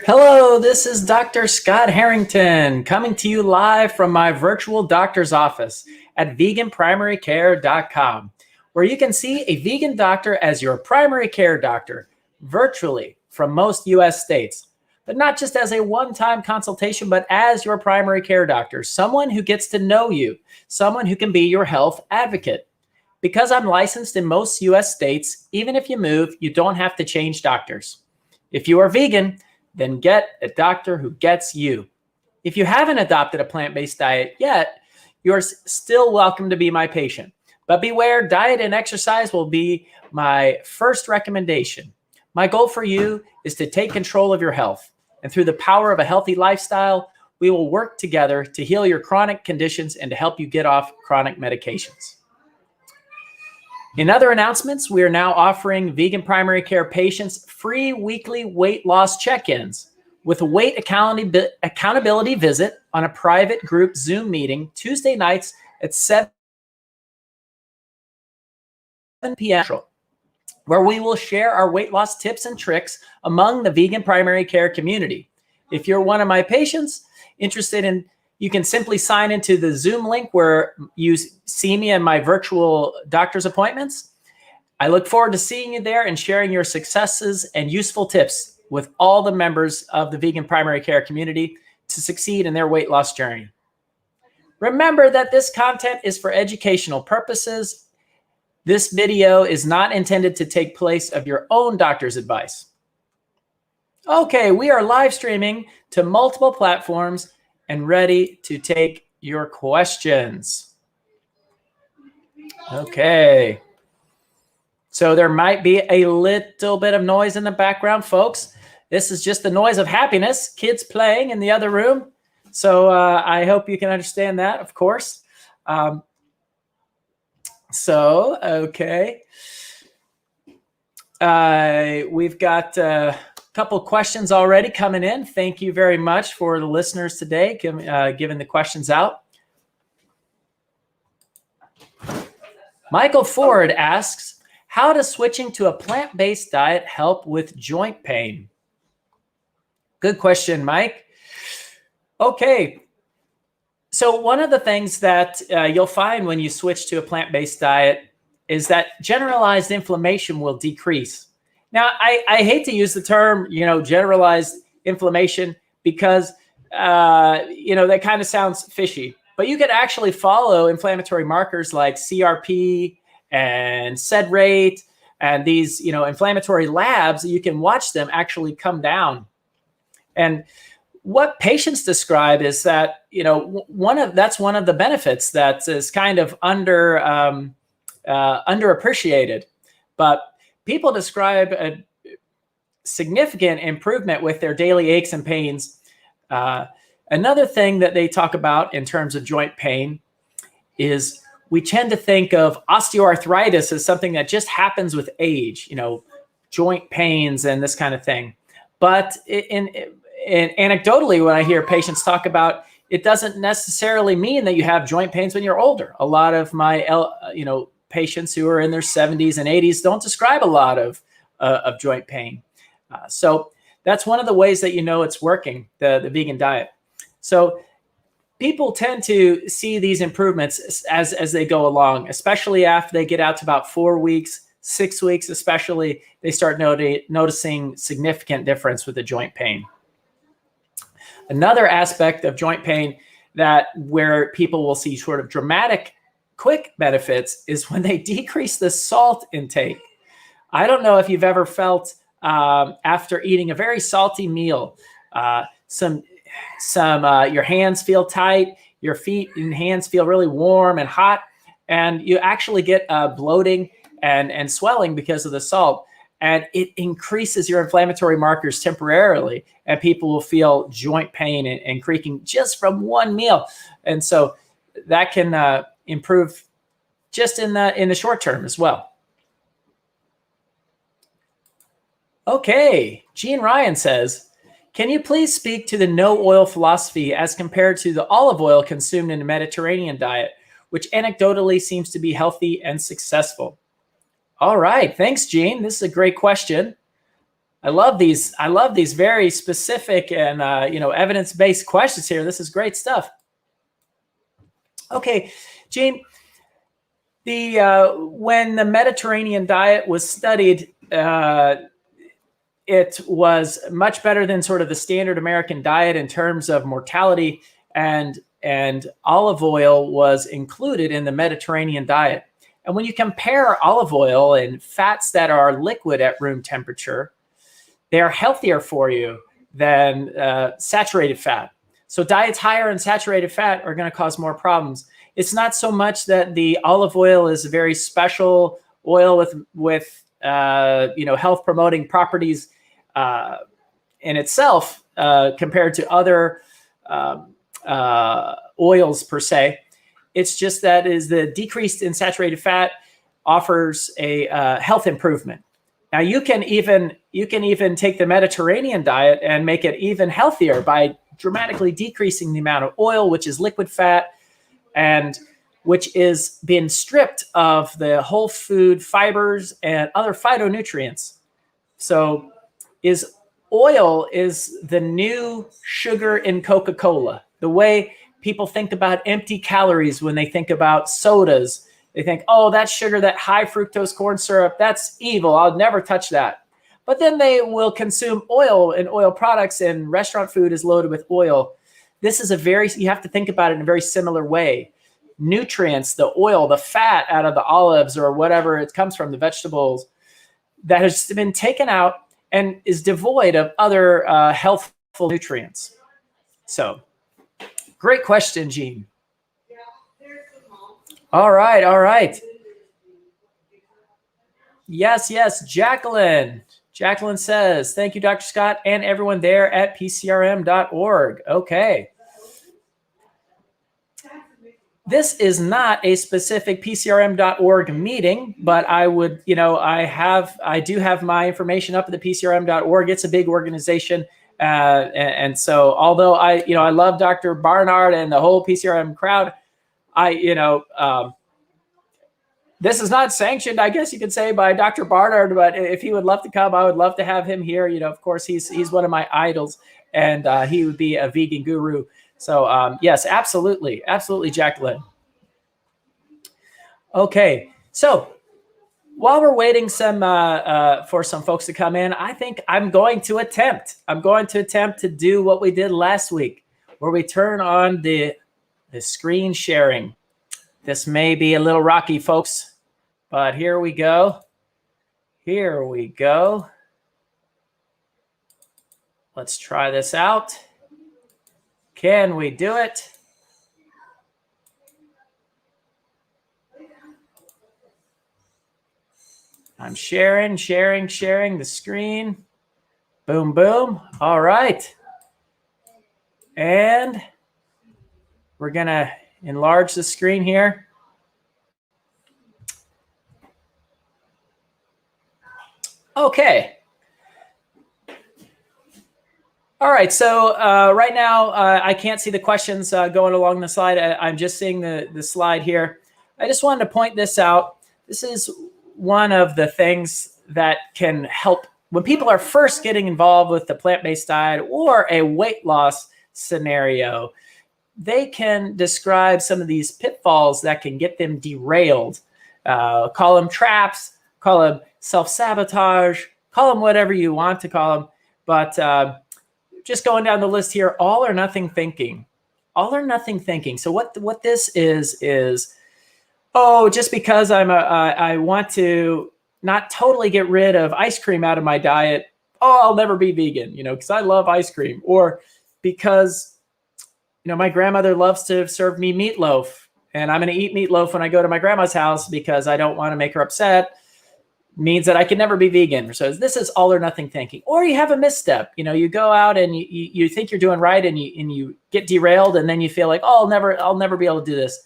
Hello, this is Dr. Scott Harrington coming to you live from my virtual doctor's office at veganprimarycare.com, where you can see a vegan doctor as your primary care doctor virtually from most US states, but not just as a one-time consultation, but as your primary care doctor, someone who gets to know you, someone who can be your health advocate. Because I'm licensed in most US states, even if you move, you don't have to change doctors. If you are vegan, then get a doctor who gets you. If you haven't adopted a plant-based diet yet, you're still welcome to be my patient. But beware, diet and exercise will be my first recommendation. My goal for you is to take control of your health. And through the power of a healthy lifestyle, we will work together to heal your chronic conditions and to help you get off chronic medications. In other announcements, we are now offering vegan primary care patients free weekly weight loss check-ins with a weight accountability visit on a private group Zoom meeting Tuesday nights at 7 p.m. where we will share our weight loss tips and tricks among the vegan primary care community. If you're one of my patients interested in, you can simply sign into the Zoom link where you see me in my virtual doctor's appointments. I look forward to seeing you there and sharing your successes and useful tips with all the members of the vegan primary care community to succeed in their weight loss journey. Remember that this content is for educational purposes. This video is not intended to take place of your own doctor's advice. Okay, we are live streaming to multiple platforms and ready to take your questions. Okay. So there might be a little bit of noise in the background, folks. This is just the noise of happiness, kids playing in the other room. So I hope you can understand that, of course. Okay. We've got couple questions already coming in. Thank you very much for the listeners today, giving the questions out. Michael Ford asks, how does switching to a plant-based diet help with joint pain? Good question, Mike. Okay. So one of the things that you'll find when you switch to a plant-based diet is that generalized inflammation will decrease. Now, I hate to use the term, generalized inflammation because, that kind of sounds fishy. But you could actually follow inflammatory markers like CRP and SED rate and these, inflammatory labs. You can watch them actually come down. And what patients describe is that, that's one of the benefits that is kind of underappreciated. But people describe a significant improvement with their daily aches and pains. Another thing that they talk about in terms of joint pain is we tend to think of osteoarthritis as something that just happens with age, joint pains and this kind of thing. But anecdotally, when I hear patients talk about, it doesn't necessarily mean that you have joint pains when you're older. A lot of my, patients who are in their 70s and 80s don't describe a lot of joint pain. So that's one of the ways that it's working, the vegan diet. So people tend to see these improvements as they go along, especially after they get out to about 4 weeks, 6 weeks, especially, they start noticing significant difference with the joint pain. Another aspect of joint pain where people will see sort of dramatic quick benefits is when they decrease the salt intake. I don't know if you've ever felt after eating a very salty meal, your hands feel tight, your feet and hands feel really warm and hot, and you actually get bloating and swelling because of the salt. And it increases your inflammatory markers temporarily, and people will feel joint pain and creaking just from one meal. And so that can improve just in the short term as well. Okay, Gene Ryan says, can you please speak to the no oil philosophy as compared to the olive oil consumed in the Mediterranean diet, which anecdotally seems to be healthy and successful? All right, thanks, Gene. This is a great question. I love these very specific and evidence-based questions here. This is great stuff. Okay, Gene. When the Mediterranean diet was studied, it was much better than sort of the standard American diet in terms of mortality, and olive oil was included in the Mediterranean diet. And when you compare olive oil and fats that are liquid at room temperature, they are healthier for you than saturated fat. So diets higher in saturated fat are going to cause more problems. It's not so much that the olive oil is a very special oil with health promoting properties in itself compared to other oils per se. It's just that is the decrease in saturated fat offers a health improvement. Now you can even take the Mediterranean diet and make it even healthier by dramatically decreasing the amount of oil, which is liquid fat, and which is being stripped of the whole food fibers and other phytonutrients. So oil is the new sugar in Coca-Cola. The way people think about empty calories when they think about sodas, they think, oh, that's sugar, that high fructose corn syrup, that's evil. I'll never touch that. But then they will consume oil and oil products, and restaurant food is loaded with oil. This is you have to think about it in a very similar way. Nutrients, the oil, the fat out of the olives or whatever it comes from, the vegetables, that has been taken out and is devoid of other healthful nutrients. So, great question, Gene. All right. Yes, Jacqueline. Jacqueline says, thank you, Dr. Scott, and everyone there at pcrm.org. Okay. This is not a specific pcrm.org meeting, but I would, I do have my information up at the pcrm.org. It's a big organization. And so although I love Dr. Barnard and the whole PCRM crowd, this is not sanctioned, I guess you could say, by Dr. Barnard, but if he would love to come, I would love to have him here. Of course, he's one of my idols, and he would be a vegan guru. So yes, absolutely, Jacqueline. Okay, so while we're waiting for some folks to come in, I think I'm going to attempt to do what we did last week, where we turn on the screen sharing. This may be a little rocky, folks, but here we go. Let's try this out. Can we do it? I'm sharing the screen. Boom, boom. All right. And we're going to enlarge the screen here. Okay. All right, so right now I can't see the questions going along the slide. I'm just seeing the slide here. I just wanted to point this out. This is one of the things that can help when people are first getting involved with the plant-based diet or a weight loss scenario. They can describe some of these pitfalls that can get them derailed. Call them traps, call them self-sabotage, call them whatever you want to call them. But just going down the list here, all or nothing thinking. So what this is, oh, just because I want to not totally get rid of ice cream out of my diet, oh, I'll never be vegan, because I love ice cream. Or because, my grandmother loves to serve me meatloaf, and I'm going to eat meatloaf when I go to my grandma's house because I don't want to make her upset. means that I can never be vegan. So this is all or nothing thinking. Or you have a misstep. You go out and you think you're doing right, and you get derailed, and then you feel like, oh, I'll never be able to do this.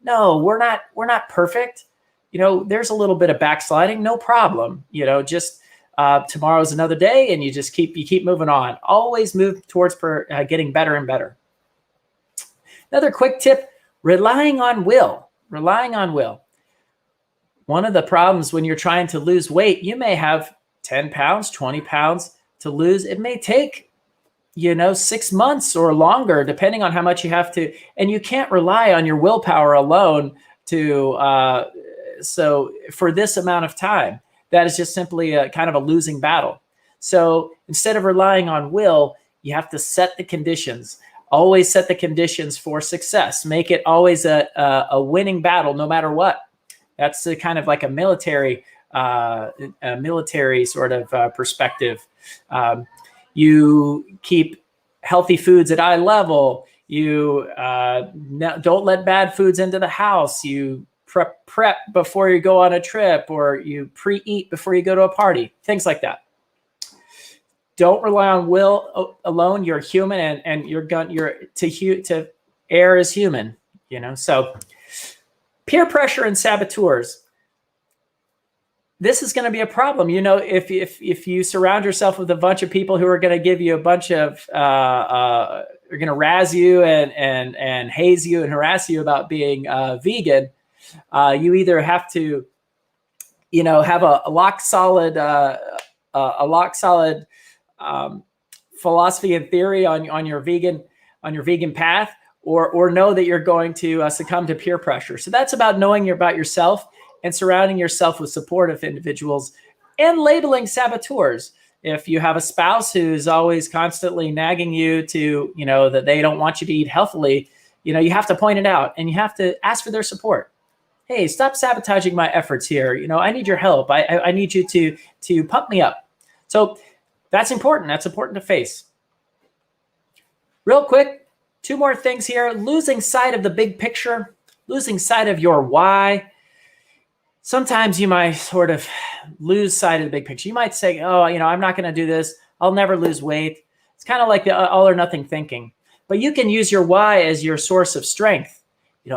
No, we're not perfect. There's a little bit of backsliding, no problem. Just tomorrow's another day, and you keep moving on. Always move towards getting better and better. Another quick tip: relying on will. One of the problems when you're trying to lose weight, you may have 10 pounds, 20 pounds to lose. It may take 6 months or longer, depending on how much you have to. And you can't rely on your willpower alone so for this amount of time. That is just simply a kind of a losing battle. So instead of relying on will, you have to set the conditions. Always set the conditions for success. Make it always a winning battle, no matter what. That's kind of like a military sort of perspective. You keep healthy foods at eye level. You don't let bad foods into the house. You prep before you go on a trip, or you pre-eat before you go to a party. Things like that. Don't rely on will alone. You're human, and to err is human. So peer pressure and saboteurs. This is going to be a problem. If you surround yourself with a bunch of people who are going to give you a bunch of are going to razz you and haze you and harass you about being vegan, you either have to have a rock solid philosophy and theory on your vegan path, or know that you're going to succumb to peer pressure. So that's about knowing about yourself and surrounding yourself with supportive individuals, and labeling saboteurs. If you have a spouse who's always constantly nagging you to, that they don't want you to eat healthily, you have to point it out, and you have to ask for their support. Hey, stop sabotaging my efforts here. I need your help. I need you to pump me up. So that's important. That's important to face. Real quick, 2 more things here. Losing sight of the big picture, losing sight of your why. Sometimes you might sort of lose sight of the big picture. You might say, oh, I'm not going to do this. I'll never lose weight. It's kind of like the all or nothing thinking. But you can use your why as your source of strength.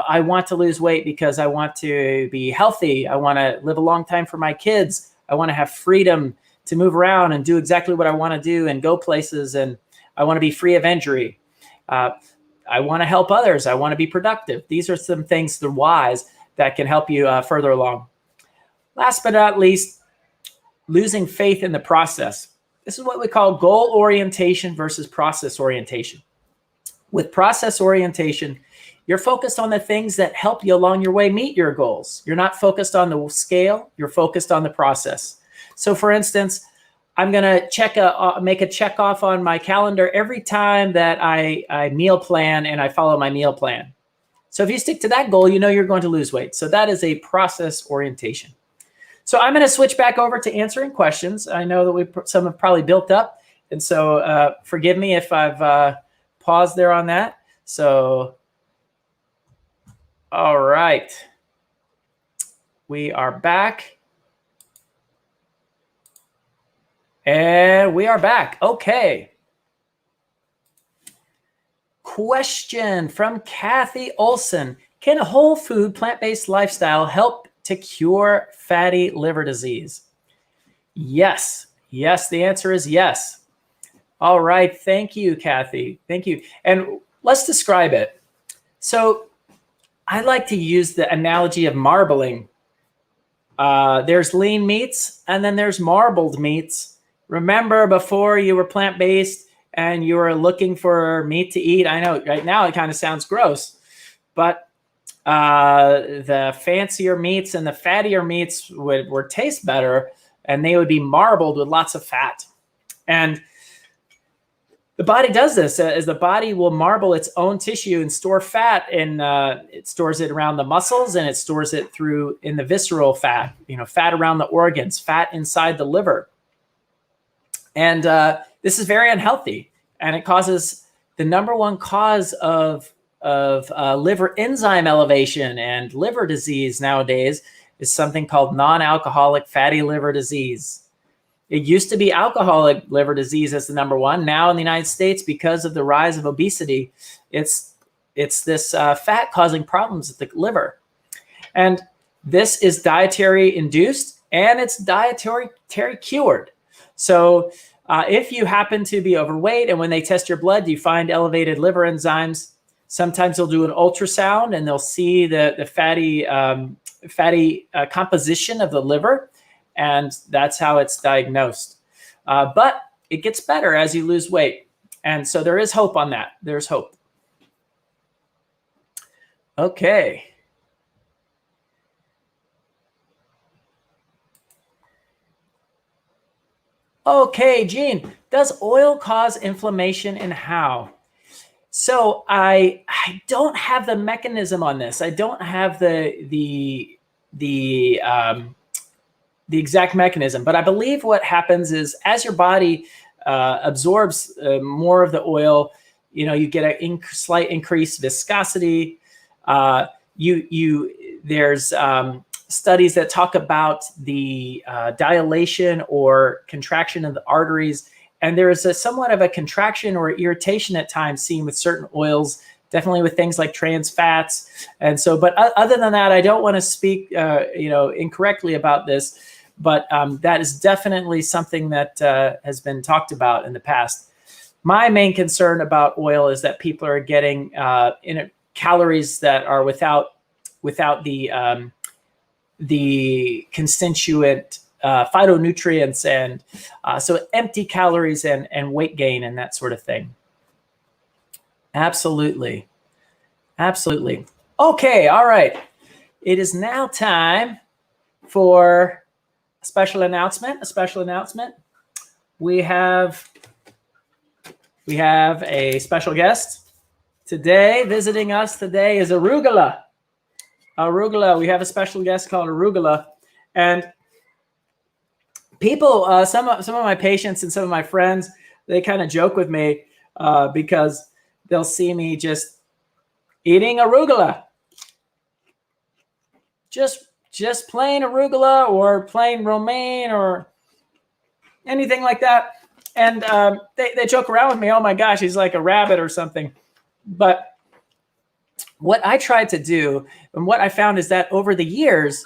I want to lose weight because I want to be healthy. I want to live a long time for my kids. I want to have freedom to move around and do exactly what I want to do and go places. And I want to be free of injury. I want to help others. I want to be productive. These are some things, the whys, that can help you further along. Last but not least, losing faith in the process. This is what we call goal orientation versus process orientation. With process orientation, you're focused on the things that help you along your way meet your goals. You're not focused on the scale. You're focused on the process. So for instance, I'm going to make a check off on my calendar every time that I meal plan and I follow my meal plan. So if you stick to that goal, you're going to lose weight. So that is a process orientation. So I'm going to switch back over to answering questions. I know that some have probably built up. And so forgive me if I've paused there on that. So, all right. We are back. And we are back. Okay. Question from Kathy Olson. Can a whole food, plant-based lifestyle help to cure fatty liver disease? Yes. Yes, the answer is yes. All right. Thank you, Kathy. Thank you. And let's describe it. So I like to use the analogy of marbling. There's lean meats, and then there's marbled meats. Remember, before you were plant-based and you were looking for meat to eat, I know right now it kind of sounds gross, but the fancier meats and the fattier meats would taste better, and they would be marbled with lots of fat. And the body does this, as the body will marble its own tissue and store fat, and it stores it around the muscles, and it stores it in the visceral fat, fat around the organs, fat inside the liver. And this is very unhealthy, and it causes the number one cause of liver enzyme elevation and liver disease nowadays is something called non-alcoholic fatty liver disease. It used to be alcoholic liver disease as the number one. Now in the United States, because of the rise of obesity, it's this fat causing problems with the liver. And this is dietary induced and it's dietary cured. So if you happen to be overweight and when they test your blood, you find elevated liver enzymes, sometimes they'll do an ultrasound and they'll see the fatty composition of the liver, and that's how it's diagnosed. But it gets better as you lose weight. And so there is hope on that. There's hope. Okay. Okay, Gene, does oil cause inflammation and how? So I don't have the mechanism on this. I don't have the exact mechanism, but I believe what happens is as your body absorbs more of the oil, you get a slight increased viscosity. There's studies that talk about the dilation or contraction of the arteries. And there is somewhat of a contraction or irritation at times seen with certain oils, definitely with things like trans fats. And so, but other than that, I don't want to speak, incorrectly about this, but that is definitely something that has been talked about in the past. My main concern about oil is that people are getting calories that are without the constituent phytonutrients and so empty calories and weight gain and that sort of thing. Absolutely. Absolutely. Okay. All right. It is now time for a special announcement. We have a special guest today. Visiting us today is Arugula. We have a special guest called Arugula, and people, some of my patients and some of my friends, they kind of joke with me because they'll see me just eating arugula, just plain arugula or plain romaine or anything like that, and they joke around with me. Oh my gosh, he's like a rabbit or something. But what I tried to do and what I found is that over the years,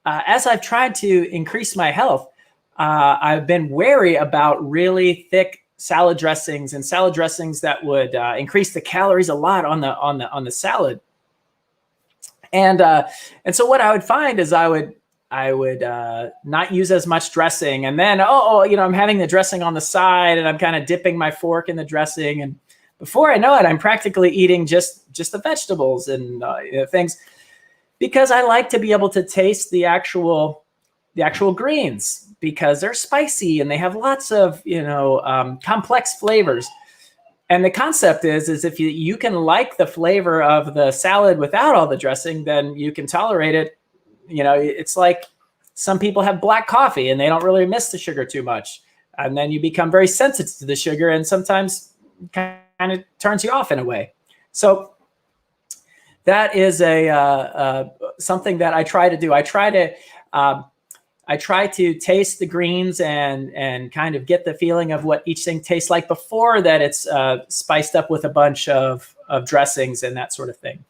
as I've tried to increase my health, I've been wary about really thick salad dressings and salad dressings that would increase the calories a lot on the salad. And so what I would find is I would not use as much dressing, and then I'm having the dressing on the side and I'm kind of dipping my fork in the dressing, and before I know it, I'm practically eating just the vegetables and things, because I like to be able to taste the actual greens, because they're spicy and they have lots of complex flavors. And the concept is if you can like the flavor of the salad without all the dressing, then you can tolerate it. It's like some people have black coffee and they don't really miss the sugar too much, and then you become very sensitive to the sugar, and sometimes kind of turns you off in a way. So that is something that I try to do. I try to taste the greens and kind of get the feeling of what each thing tastes like before that it's spiced up with a bunch of dressings and that sort of thing.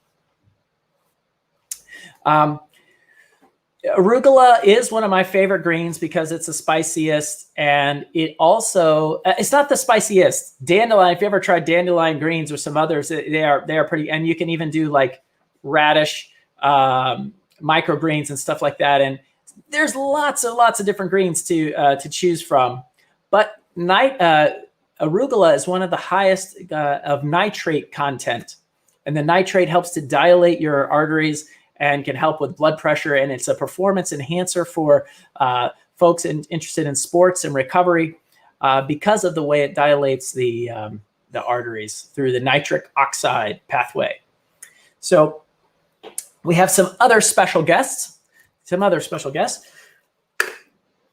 Arugula is one of my favorite greens because it's the spiciest, and it also it's not the spiciest. Dandelion, if you ever tried dandelion greens or some others, they are pretty, and you can even do like radish, microgreens and stuff like that. And there's lots of different greens to choose from. But arugula is one of the highest of nitrate content, and the nitrate helps to dilate your arteries and can help with blood pressure. And it's a performance enhancer for folks interested in sports and recovery because of the way it dilates the arteries through the nitric oxide pathway. So we have some other special guests.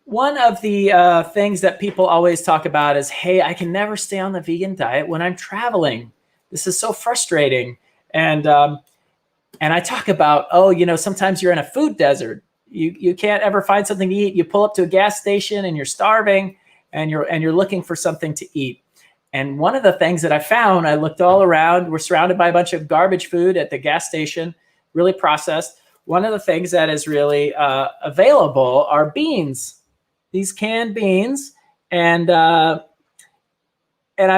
One of the things that people always talk about is, hey, I can never stay on the vegan diet when I'm traveling. This is so frustrating. And I talk about, sometimes you're in a food desert. you can't ever find something to eat. You pull up to a gas station and you're starving, and you're looking for something to eat. And one of the things that I found, I looked all around. We're surrounded by a bunch of garbage food at the gas station, really processed. One of the things that is really available are beans, these canned beans, and I'm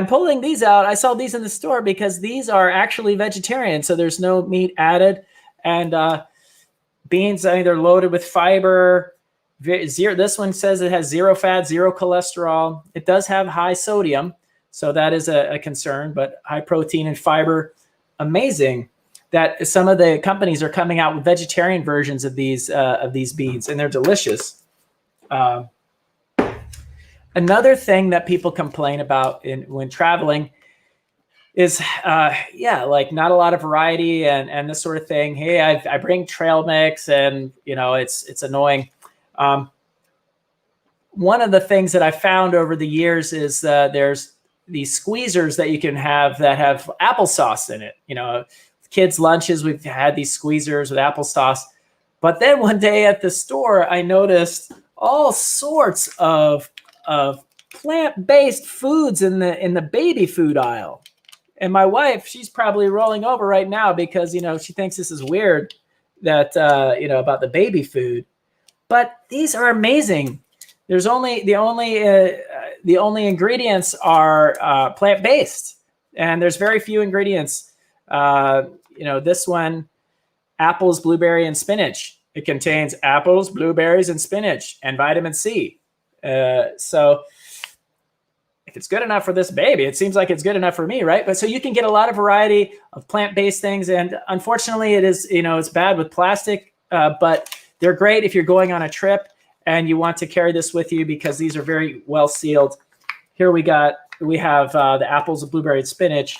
pulling these out. I saw these in the store because these are actually vegetarian, so there's no meat added. And beans, I mean, they're loaded with fiber. This one says it has 0 fat, 0 cholesterol. It does have high sodium, so that is a concern, but high protein and fiber. Amazing that some of the companies are coming out with vegetarian versions of these beans, and they're delicious. Another thing that people complain about when traveling is, like not a lot of variety and this sort of thing. Hey, I bring trail mix, and it's annoying. One of the things that I found over the years is there's these squeezers that you can have that have applesauce in it. Kids' lunches, we've had these squeezers with applesauce. But then one day at the store, I noticed all sorts of plant-based foods in the baby food aisle. And my wife, she's probably rolling over right now because, she thinks this is weird that, about the baby food. But these are amazing. There's the only ingredients are plant-based, and there's very few ingredients. This one, apples, blueberry, and spinach. It contains apples, blueberries, and spinach, and vitamin C. So if it's good enough for this baby, it seems like it's good enough for me, right? But so you can get a lot of variety of plant-based things, and unfortunately, it is it's bad with plastic, but they're great if you're going on a trip and you want to carry this with you because these are very well sealed. Here we have the apples, the blueberry, and spinach,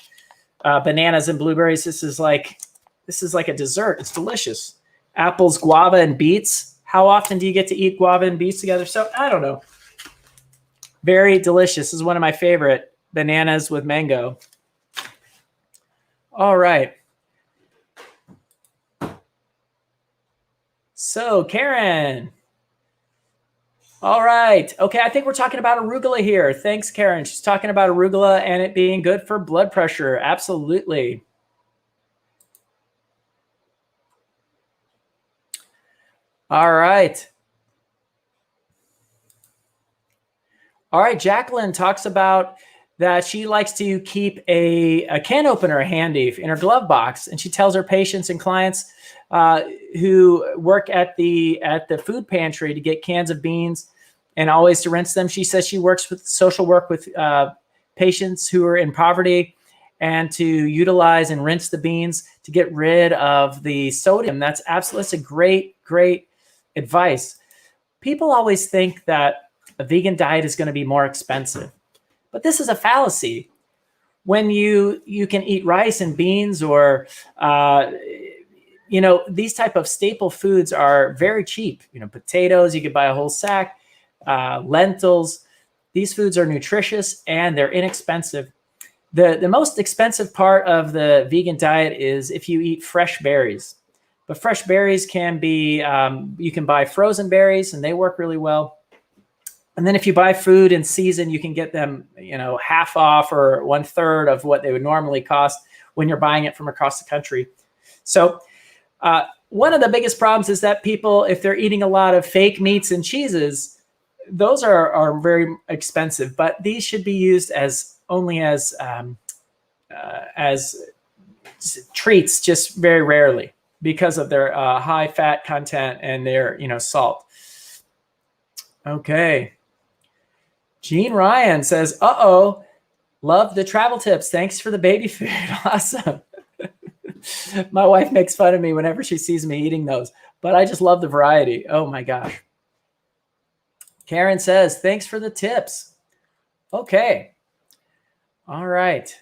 bananas and blueberries. This is like a dessert. It's delicious. Apples, guava, and beets. How often do you get to eat guava and beets together? So I don't know. Very delicious. This is one of my favorite, bananas with mango. All right. So Karen. All right. Okay, I think we're talking about arugula here. Thanks, Karen. She's talking about arugula and it being good for blood pressure. Absolutely. All right. All right, Jacqueline talks about that she likes to keep a can opener handy in her glove box, and she tells her patients and clients who work at the food pantry to get cans of beans and always to rinse them. She says she works with social work with patients who are in poverty and to utilize and rinse the beans to get rid of the sodium. That's a great advice. People always think that a vegan diet is going to be more expensive, but this is a fallacy. When you can eat rice and beans or these type of staple foods are very cheap. Potatoes, you could buy a whole sack, lentils. These foods are nutritious and they're inexpensive. The most expensive part of the vegan diet is if you eat fresh berries. But fresh berries can be, you can buy frozen berries and they work really well. And then if you buy food in season, you can get them, half off or 1/3 of what they would normally cost when you're buying it from across the country. So one of the biggest problems is that people, if they're eating a lot of fake meats and cheeses, those are very expensive, but these should be used only as treats, just very rarely because of their high fat content and their, salt. Okay. Jean Ryan says, love the travel tips. Thanks for the baby food. Awesome. My wife makes fun of me whenever she sees me eating those, but I just love the variety. Oh my gosh. Karen says, thanks for the tips. Okay. All right.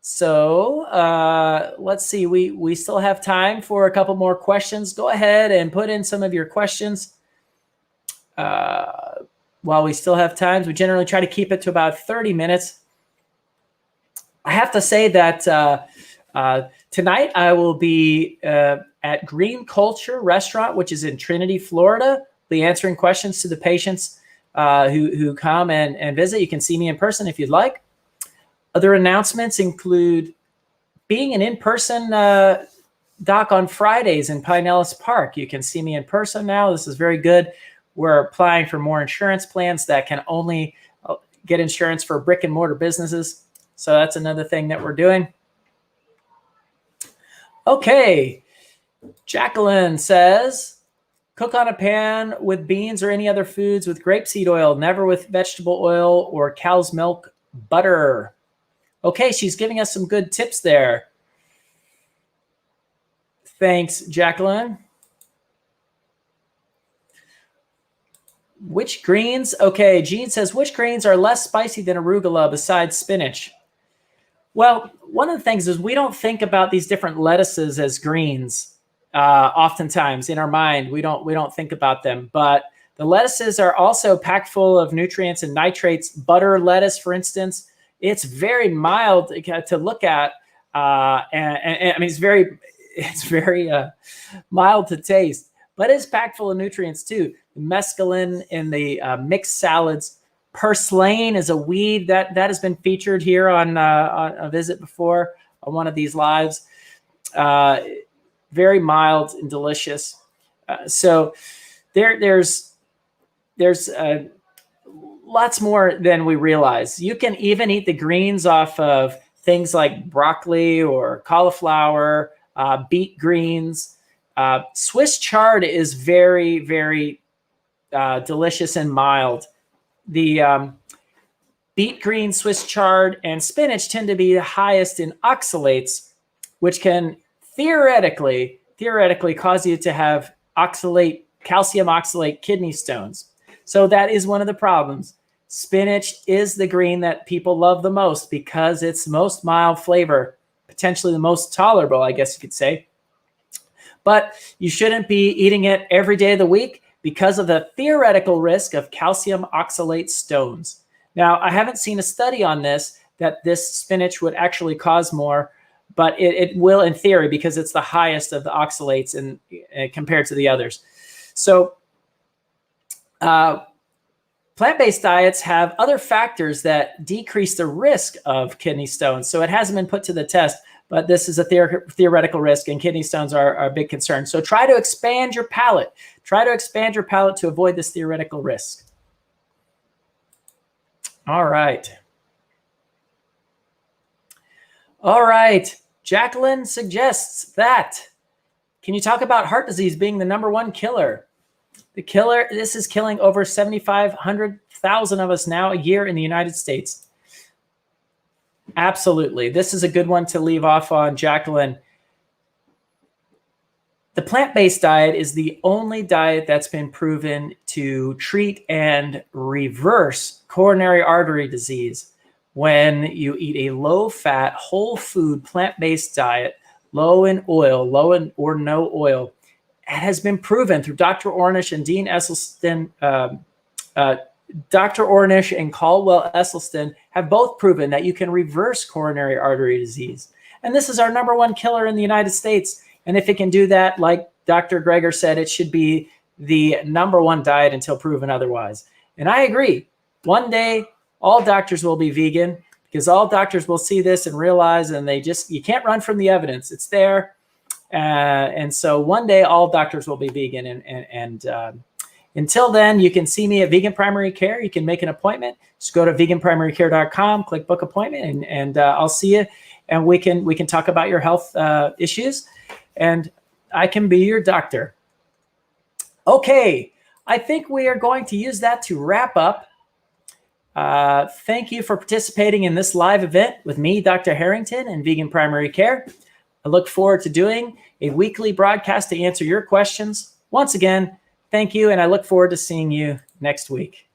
So let's see. We still have time for a couple more questions. Go ahead and put in some of your questions. While we still have time, we generally try to keep it to about 30 minutes. I have to say that tonight I will be at Green Culture Restaurant, which is in Trinity, Florida. Be answering questions to the patients who come and visit. You can see me in person if you'd like. Other announcements include being an in-person doc on Fridays in Pinellas Park. You can see me in person now. This is very good. We're applying for more insurance plans that can only get insurance for brick and mortar businesses. So that's another thing that we're doing. Okay. Jacqueline says, cook on a pan with beans or any other foods with grapeseed oil, never with vegetable oil or cow's milk butter. Okay, she's giving us some good tips there. Thanks, Jacqueline. Which greens? Okay, Jean says, which greens are less spicy than arugula besides spinach? Well, one of the things is we don't think about these different lettuces as greens. Oftentimes in our mind, we don't think about them, but the lettuces are also packed full of nutrients and nitrates. Butter lettuce, for instance, it's very mild to look at, and I mean it's very mild to taste, but it's packed full of nutrients too. Mescaline in the mixed salads. Purslane is a weed that has been featured here on a visit before on one of these lives. Very mild and delicious. So there's lots more than we realize. You can even eat the greens off of things like broccoli or cauliflower, beet greens. Swiss chard is very, very delicious and mild. The beet green, Swiss chard, and spinach tend to be the highest in oxalates, which can theoretically cause you to have calcium oxalate kidney stones. So that is one of the problems. Spinach is the green that people love the most because it's most mild flavor, potentially the most tolerable, I guess you could say. But you shouldn't be eating it every day of the week because of the theoretical risk of calcium oxalate stones. Now, I haven't seen a study on this, that this spinach would actually cause more, but it will in theory because it's the highest of the oxalates compared to the others. So plant-based diets have other factors that decrease the risk of kidney stones. So it hasn't been put to the test, but this is a theoretical risk, and kidney stones are a big concern. So try to expand your palate. Try to expand your palate to avoid this theoretical risk. All right. All right. Jacqueline suggests that, can you talk about heart disease being the #1 killer? This is killing over 7,500,000 of us now a year in the United States. Absolutely. This is a good one to leave off on, Jacqueline. The plant-based diet is the only diet that's been proven to treat and reverse coronary artery disease. When you eat a low-fat, whole-food, plant-based diet, low in oil, or no oil, it has been proven through Dr. Ornish and Dean Esselstyn. Dr. Ornish and Caldwell Esselstyn have both proven that you can reverse coronary artery disease. And this is our #1 killer in the United States. And if it can do that, like Dr. Greger said, it should be the #1 diet until proven otherwise. And I agree. One day, all doctors will be vegan because all doctors will see this and realize, and you can't run from the evidence. It's there. And so one day, all doctors will be vegan. And until then, you can see me at Vegan Primary Care. You can make an appointment. Just go to veganprimarycare.com, click book appointment, and I'll see you. And we can talk about your health issues, and I can be your doctor. Okay, I think we are going to use that to wrap up. Thank you for participating in this live event with me, Dr. Harrington, and Vegan Primary Care. I look forward to doing a weekly broadcast to answer your questions. Once again, thank you, and I look forward to seeing you next week.